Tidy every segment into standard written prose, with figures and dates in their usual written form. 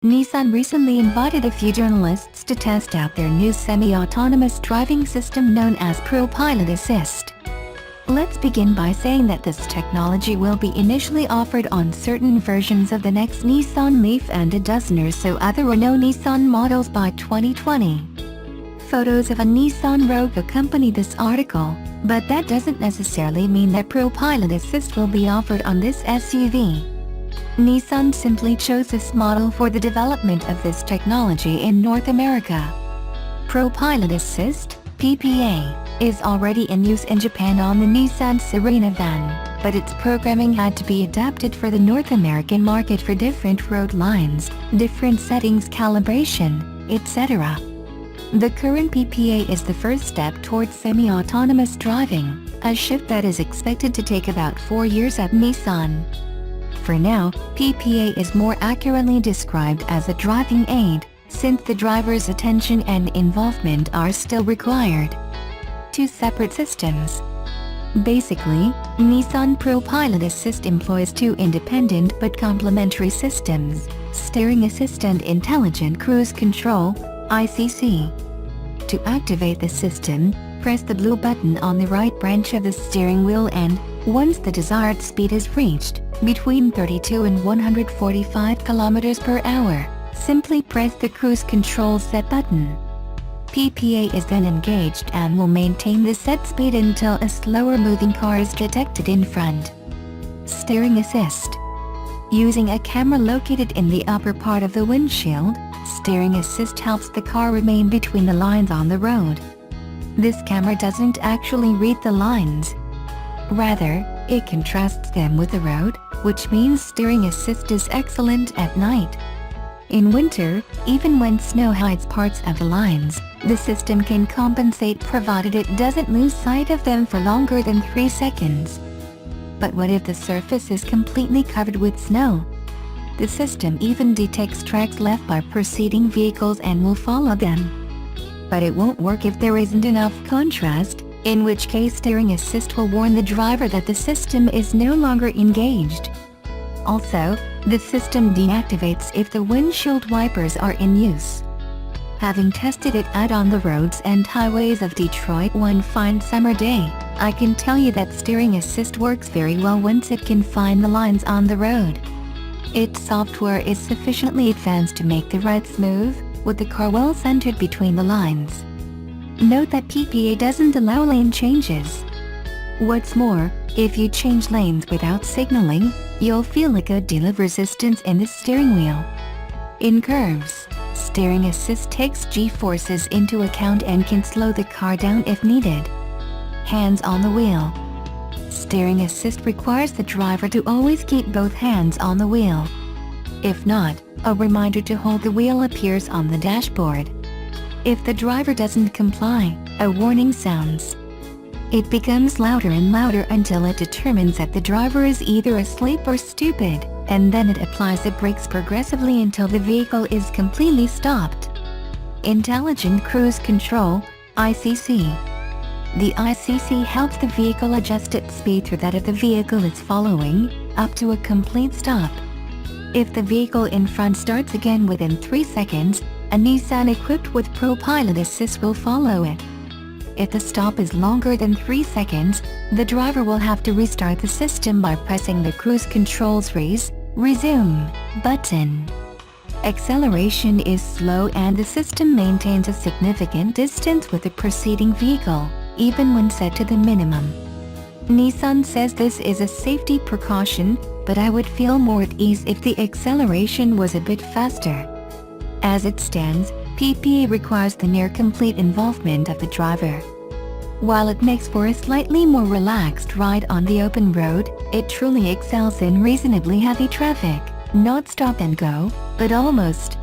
Nissan recently invited a few journalists to test out their new semi-autonomous driving system known as ProPILOT Assist. Let's begin by saying that this technology will be initially offered on certain versions of the next Nissan Leaf and a dozen or so other Renault Nissan models by 2020. Photos of a Nissan Rogue accompany this article, but that doesn't necessarily mean that ProPILOT Assist will be offered on this SUV. Nissan simply chose this model for the development of this technology in North America. ProPILOT Assist, PPA, is already in use in Japan on the Nissan Serena van, but its programming had to be adapted for the North American market for different road lines, different settings, calibration, etc. The current PPA is the first step towards semi-autonomous driving, a shift that is expected to take about 4 years at Nissan. For now, PPA is more accurately described as a driving aid, since the driver's attention and involvement are still required. Two separate systems. Basically, Nissan ProPILOT Assist employs two independent but complementary systems: steering assist and intelligent cruise control, ICC. To activate the system, press the blue button on the right branch of the steering wheel and, once the desired speed is reached, between 32 and 145 km per hour, simply press the cruise control set button. PPA is then engaged and will maintain the set speed until a slower moving car is detected in front. Steering assist. Using a camera located in the upper part of the windshield, steering assist helps the car remain between the lines on the road. This camera doesn't actually read the lines. Rather, it contrasts them with the road, which means steering assist is excellent at night. In winter, even when snow hides parts of the lines, the system can compensate provided it doesn't lose sight of them for longer than 3 seconds. But what if the surface is completely covered with snow? The system even detects tracks left by preceding vehicles and will follow them. But it won't work if there isn't enough contrast, in which case steering assist will warn the driver that the system is no longer engaged. Also, the system deactivates if the windshield wipers are in use. Having tested it out on the roads and highways of Detroit one fine summer day, I can tell you that steering assist works very well once it can find the lines on the road. Its software is sufficiently advanced to make the ride smooth, with the car well centered between the lines. Note that PPA doesn't allow lane changes. What's more, if you change lanes without signaling, you'll feel a good deal of resistance in the steering wheel. In curves, steering assist takes G-forces into account and can slow the car down if needed. Hands on the wheel. Steering assist requires the driver to always keep both hands on the wheel. If not, a reminder to hold the wheel appears on the dashboard. If the driver doesn't comply, a warning sounds. It becomes louder and louder until it determines that the driver is either asleep or stupid, and then it applies the brakes progressively until the vehicle is completely stopped. Intelligent Cruise Control, ICC. The ICC helps the vehicle adjust its speed through that of the vehicle it's following, up to a complete stop. If the vehicle in front starts again within 3 seconds, a Nissan equipped with ProPILOT Assist will follow it. If the stop is longer than 3 seconds, the driver will have to restart the system by pressing the cruise control's resume button. Acceleration is slow and the system maintains a significant distance with the preceding vehicle, even when set to the minimum. Nissan says this is a safety precaution, but I would feel more at ease if the acceleration was a bit faster. As it stands, PPA requires the near-complete involvement of the driver. While it makes for a slightly more relaxed ride on the open road, it truly excels in reasonably heavy traffic, not stop and go, but almost.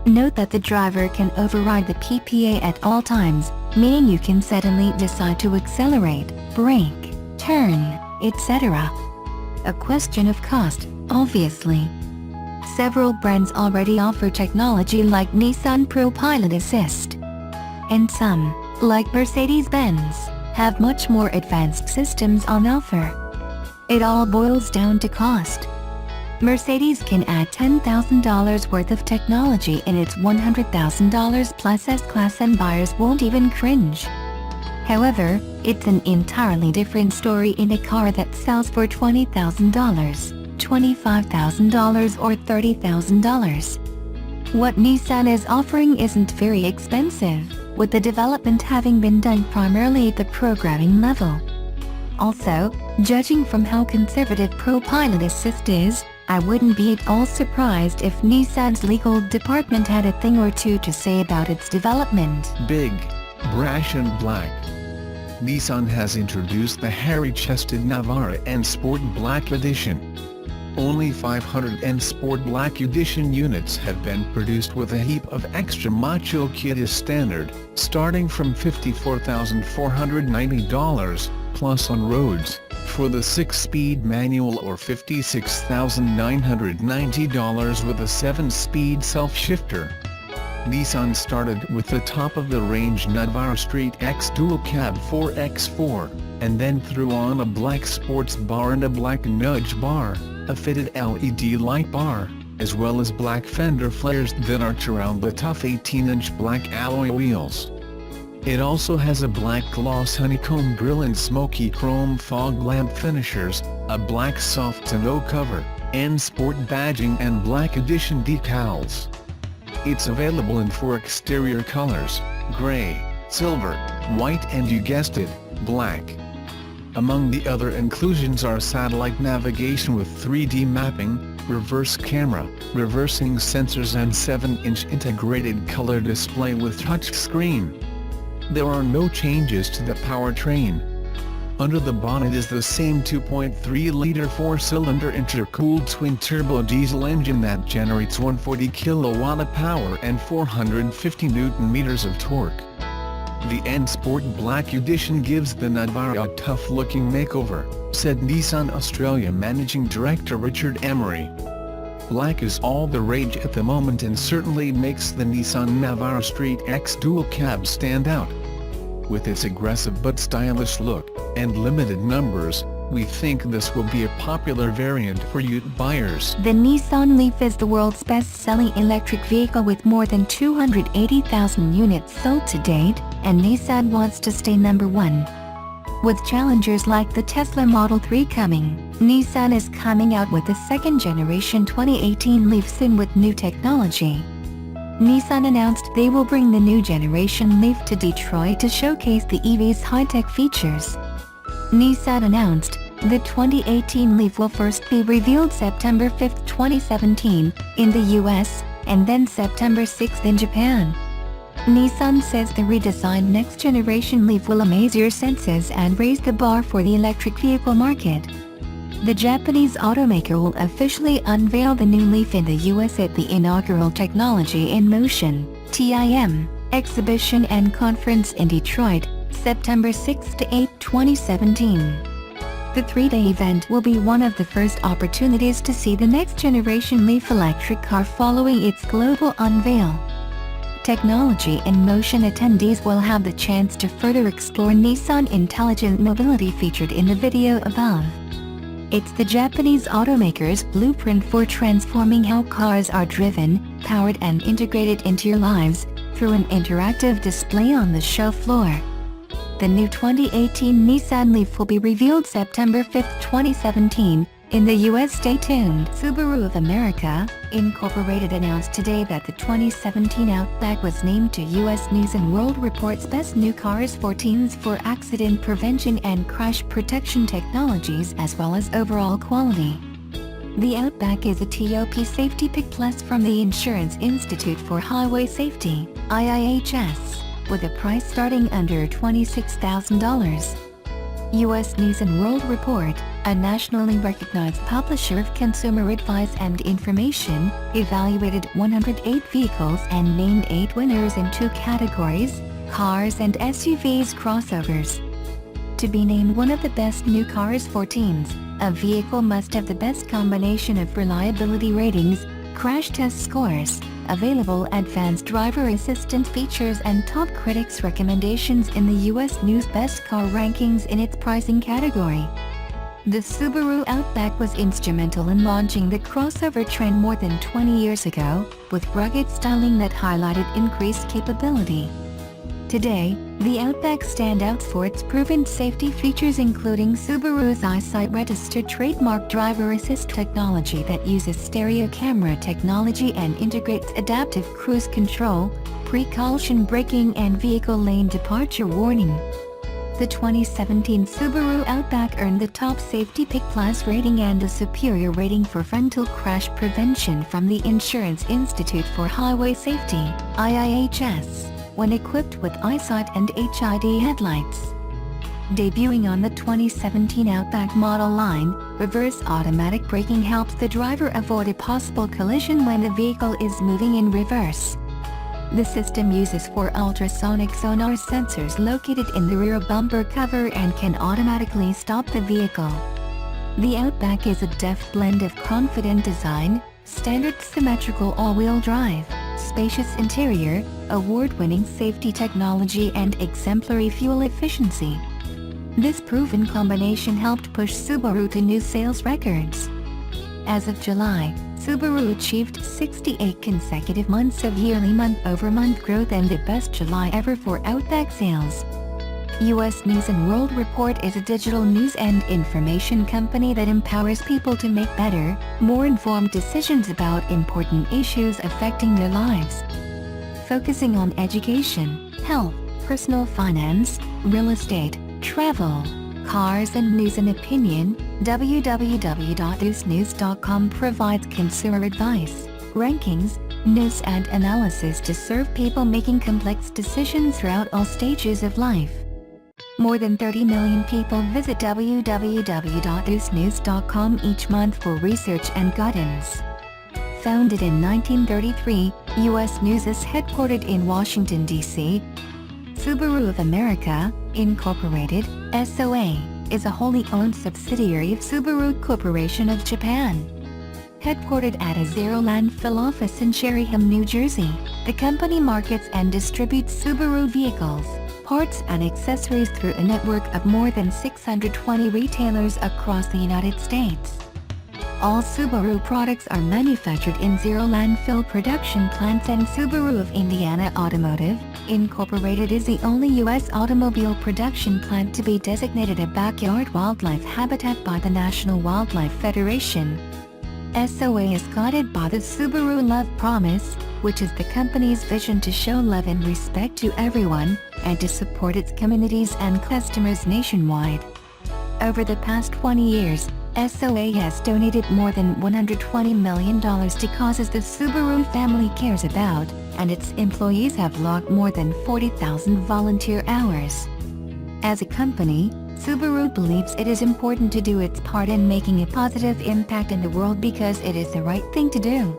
Note that the driver can override the PPA at all times, meaning you can suddenly decide to accelerate, brake, turn, etc. A question of cost, obviously. Several brands already offer technology like Nissan ProPILOT Assist. And some, like Mercedes-Benz, have much more advanced systems on offer. It all boils down to cost. Mercedes can add $10,000 worth of technology in its $100,000 plus S-Class and buyers won't even cringe. However, it's an entirely different story in a car that sells for $20,000, $25,000 or $30,000. What Nissan is offering isn't very expensive, with the development having been done primarily at the programming level. Also, judging from how conservative ProPILOT Assist is, I wouldn't be at all surprised if Nissan's legal department had a thing or two to say about its development. Big, brash and black. Nissan has introduced the hairy-chested Navara and Sport Black Edition. Only 500 and Sport Black Edition units have been produced, with a heap of extra macho kit as standard, starting from $54,490, plus on roads, for the 6-speed manual, or $56,990 with a 7-speed self-shifter. Nissan started with the top-of-the-range Navara Street X Dual Cab 4x4, and then threw on a black sports bar and a black nudge bar, a fitted LED light bar, as well as black fender flares that arch around the tough 18-inch black alloy wheels. It also has a black gloss honeycomb grille and smoky chrome fog lamp finishers, a black soft tonneau cover, and sport badging and black edition decals. It's available in 4 exterior colors: gray, silver, white and, you guessed it, black. Among the other inclusions are satellite navigation with 3D mapping, reverse camera, reversing sensors and 7-inch integrated color display with touchscreen. There are no changes to the powertrain. Under the bonnet is the same 2.3-liter 4-cylinder intercooled twin-turbo diesel engine that generates 140 kW of power and 450 Nm of torque. The N Sport Black Edition gives the Navara a tough-looking makeover, said Nissan Australia Managing Director Richard Emery. Black is all the rage at the moment and certainly makes the Nissan Navara Street X Dual Cab stand out. With its aggressive but stylish look, and limited numbers, we think this will be a popular variant for ute buyers. The Nissan Leaf is the world's best-selling electric vehicle with more than 280,000 units sold to date, and Nissan wants to stay number one. With challengers like the Tesla Model 3 coming, Nissan is coming out with the second-generation 2018 Leaf soon with new technology. Nissan announced they will bring the new generation Leaf to Detroit to showcase the EV's high-tech features. Nissan announced, the 2018 Leaf will first be revealed September 5, 2017, in the US, and then September 6 in Japan. Nissan says the redesigned next-generation Leaf will amaze your senses and raise the bar for the electric vehicle market. The Japanese automaker will officially unveil the new Leaf in the US at the inaugural Technology in Motion (TIM) exhibition and conference in Detroit, September 6 to 8, 2017. The 3-day event will be one of the first opportunities to see the next-generation Leaf electric car following its global unveil. Technology in Motion attendees will have the chance to further explore Nissan intelligent mobility featured in the video above. It's the Japanese automaker's blueprint for transforming how cars are driven, powered and integrated into your lives, through an interactive display on the show floor. The new 2018 Nissan Leaf will be revealed September 5, 2017, in the US. Stay tuned. Subaru of America, Incorporated announced today that the 2017 Outback was named to US News & World Report's Best New Cars for Teens for accident prevention and crash protection technologies as well as overall quality. The Outback is a TOP Safety Pick Plus from the Insurance Institute for Highway Safety, IIHS, with a price starting under $26,000. US News & World Report, a nationally recognized publisher of consumer advice and information, evaluated 108 vehicles and named 8 winners in 2 categories, cars and SUVs crossovers. To be named one of the best new cars for teens, a vehicle must have the best combination of reliability ratings, crash test scores, available advanced driver assistance features and top critics recommendations in the US News Best Car Rankings in its pricing category. The Subaru Outback was instrumental in launching the crossover trend more than 20 years ago, with rugged styling that highlighted increased capability. Today, the Outback stands out for its proven safety features, including Subaru's EyeSight-registered trademark driver assist technology that uses stereo camera technology and integrates adaptive cruise control, precaution braking and vehicle lane departure warning. The 2017 Subaru Outback earned the top Safety Pick Plus rating and a superior rating for frontal crash prevention from the Insurance Institute for Highway Safety, IIHS, when equipped with EyeSight and HID headlights. Debuting on the 2017 Outback model line, reverse automatic braking helps the driver avoid a possible collision when the vehicle is moving in reverse. The system uses 4 ultrasonic sonar sensors located in the rear bumper cover and can automatically stop the vehicle. The Outback is a deft blend of confident design, standard symmetrical all-wheel drive, spacious interior, award-winning safety technology and exemplary fuel efficiency. This proven combination helped push Subaru to new sales records. As of July, Subaru achieved 68 consecutive months of yearly month-over-month growth and the best July ever for Outback sales. U.S. News & World Report is a digital news and information company that empowers people to make better, more informed decisions about important issues affecting their lives. Focusing on education, health, personal finance, real estate, travel, cars and news and opinion, www.thisnews.com provides consumer advice, rankings, news and analysis to serve people making complex decisions throughout all stages of life. More than 30 million people visit www.thisnews.com each month for research and guidance. Founded in 1933, U.S. News is headquartered in Washington, D.C. Subaru of America, Incorporated, SOA, is a wholly owned subsidiary of Subaru Corporation of Japan. Headquartered at a zero landfill office in Sheringham, New Jersey, the company markets and distributes Subaru vehicles, parts and accessories through a network of more than 620 retailers across the United States. All Subaru products are manufactured in zero landfill production plants, and Subaru of Indiana Automotive, Incorporated is the only U.S. automobile production plant to be designated a backyard wildlife habitat by the National Wildlife Federation. SOA is guided by the Subaru Love Promise, which is the company's vision to show love and respect to everyone, and to support its communities and customers nationwide. Over the past 20 years, SOA has donated more than $120 million to causes the Subaru family cares about, and its employees have logged more than 40,000 volunteer hours. As a company, Subaru believes it is important to do its part in making a positive impact in the world because it is the right thing to do.